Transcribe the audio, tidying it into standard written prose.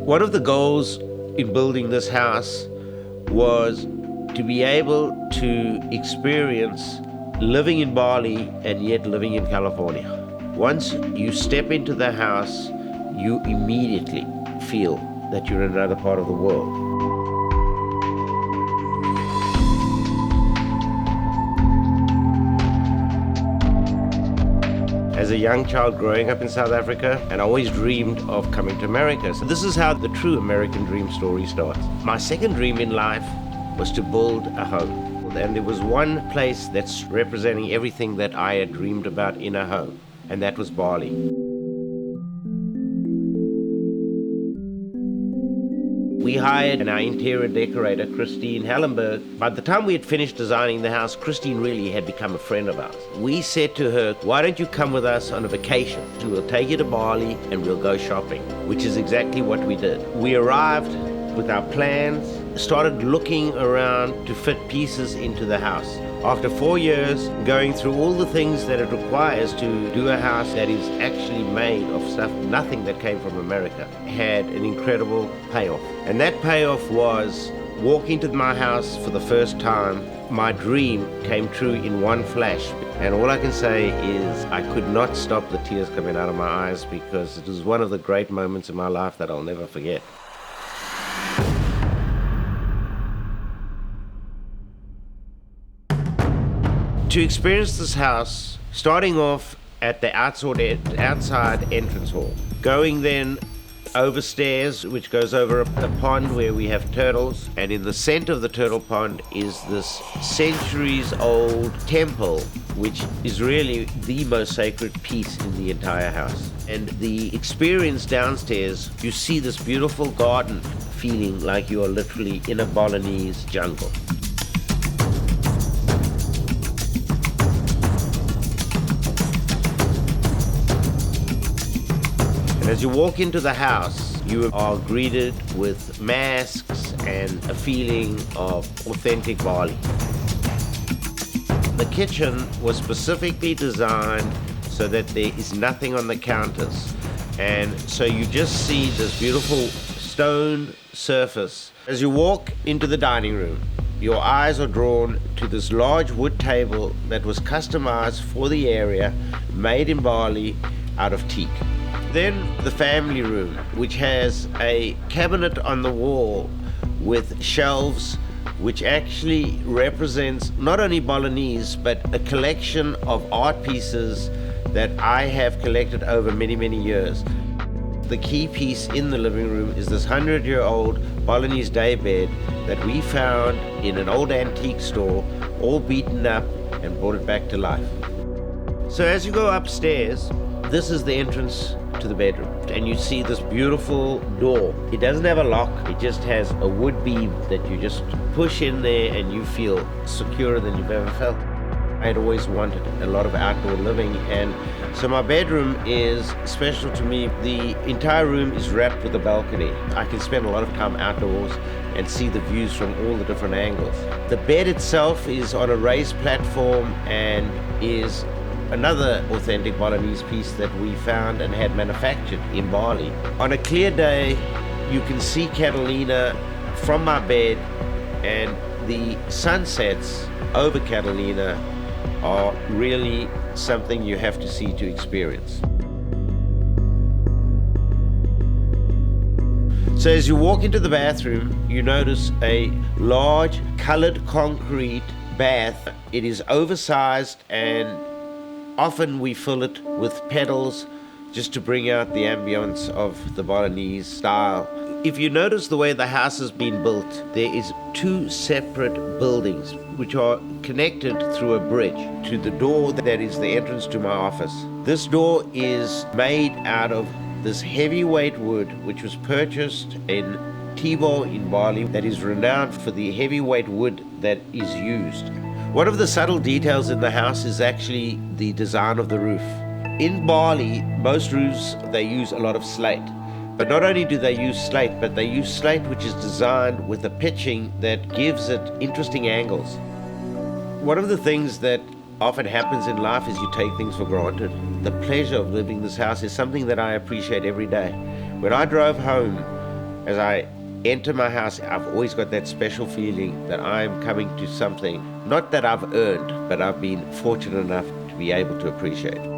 One of the goals in building this house was to be able to experience living in Bali and yet living in California. Once you step into the house, you immediately feel that you're in another part of the world. As a young child growing up in South Africa, and I always dreamed of coming to America. So this is how the true American dream story starts. My second dream in life was to build a home. And there was one place that's representing everything that I had dreamed about in a home, and that was Bali. We hired our interior decorator, Christine Hallenberg. By the time we had finished designing the house, Christine really had become a friend of ours. We said to her, why don't you come with us on a vacation? We'll take you to Bali and we'll go shopping, which is exactly what we did. We arrived with our plans, started looking around to fit pieces into the house. After 4 years, going through all the things that it requires to do a house that is actually made of stuff, nothing that came from America, had an incredible payoff. And that payoff was walking to my house for the first time. My dream came true in one flash. And all I can say is I could not stop the tears coming out of my eyes because it was one of the great moments in my life that I'll never forget. To experience this house, starting off at the outside entrance hall, going then over stairs, which goes over a pond where we have turtles, and in the center of the turtle pond is this centuries-old temple, which is really the most sacred piece in the entire house. And the experience downstairs, you see this beautiful garden, feeling like you are literally in a Balinese jungle. As you walk into the house, you are greeted with masks and a feeling of authentic Bali. The kitchen was specifically designed so that there is nothing on the counters. And so you just see this beautiful stone surface. As you walk into the dining room, your eyes are drawn to this large wood table that was customized for the area, made in Bali out of teak. Then the family room, which has a cabinet on the wall with shelves, which actually represents not only Balinese, but a collection of art pieces that I have collected over many, many years. The key piece in the living room is this 100-year-old Balinese daybed that we found in an old antique store, all beaten up, and brought it back to life. So as you go upstairs, this is the entrance to the bedroom, and you see this beautiful door. It doesn't have a lock, it just has a wood beam that you just push in there and you feel securer than you've ever felt. I had always wanted a lot of outdoor living, and so my bedroom is special to me. The entire room is wrapped with a balcony. I can spend a lot of time outdoors and see the views from all the different angles. The bed itself is on a raised platform and is another authentic Balinese piece that we found and had manufactured in Bali. On a clear day, you can see Catalina from my bed, and the sunsets over Catalina are really something you have to see to experience. So as you walk into the bathroom, you notice a large colored concrete bath. It is oversized, and often we fill it with petals just to bring out the ambience of the Balinese style. If you notice the way the house has been built, there is two separate buildings which are connected through a bridge to the door that is the entrance to my office. This door is made out of this heavyweight wood which was purchased in Tibor in Bali, that is renowned for the heavyweight wood that is used. One of the subtle details in the house is actually the design of the roof. In Bali, most roofs, they use a lot of slate. But not only do they use slate, but they use slate which is designed with a pitching that gives it interesting angles. One of the things that often happens in life is you take things for granted. The pleasure of living in this house is something that I appreciate every day. When I drove home, as I enter my house, I've always got that special feeling that I'm coming to something, not that I've earned, but I've been fortunate enough to be able to appreciate.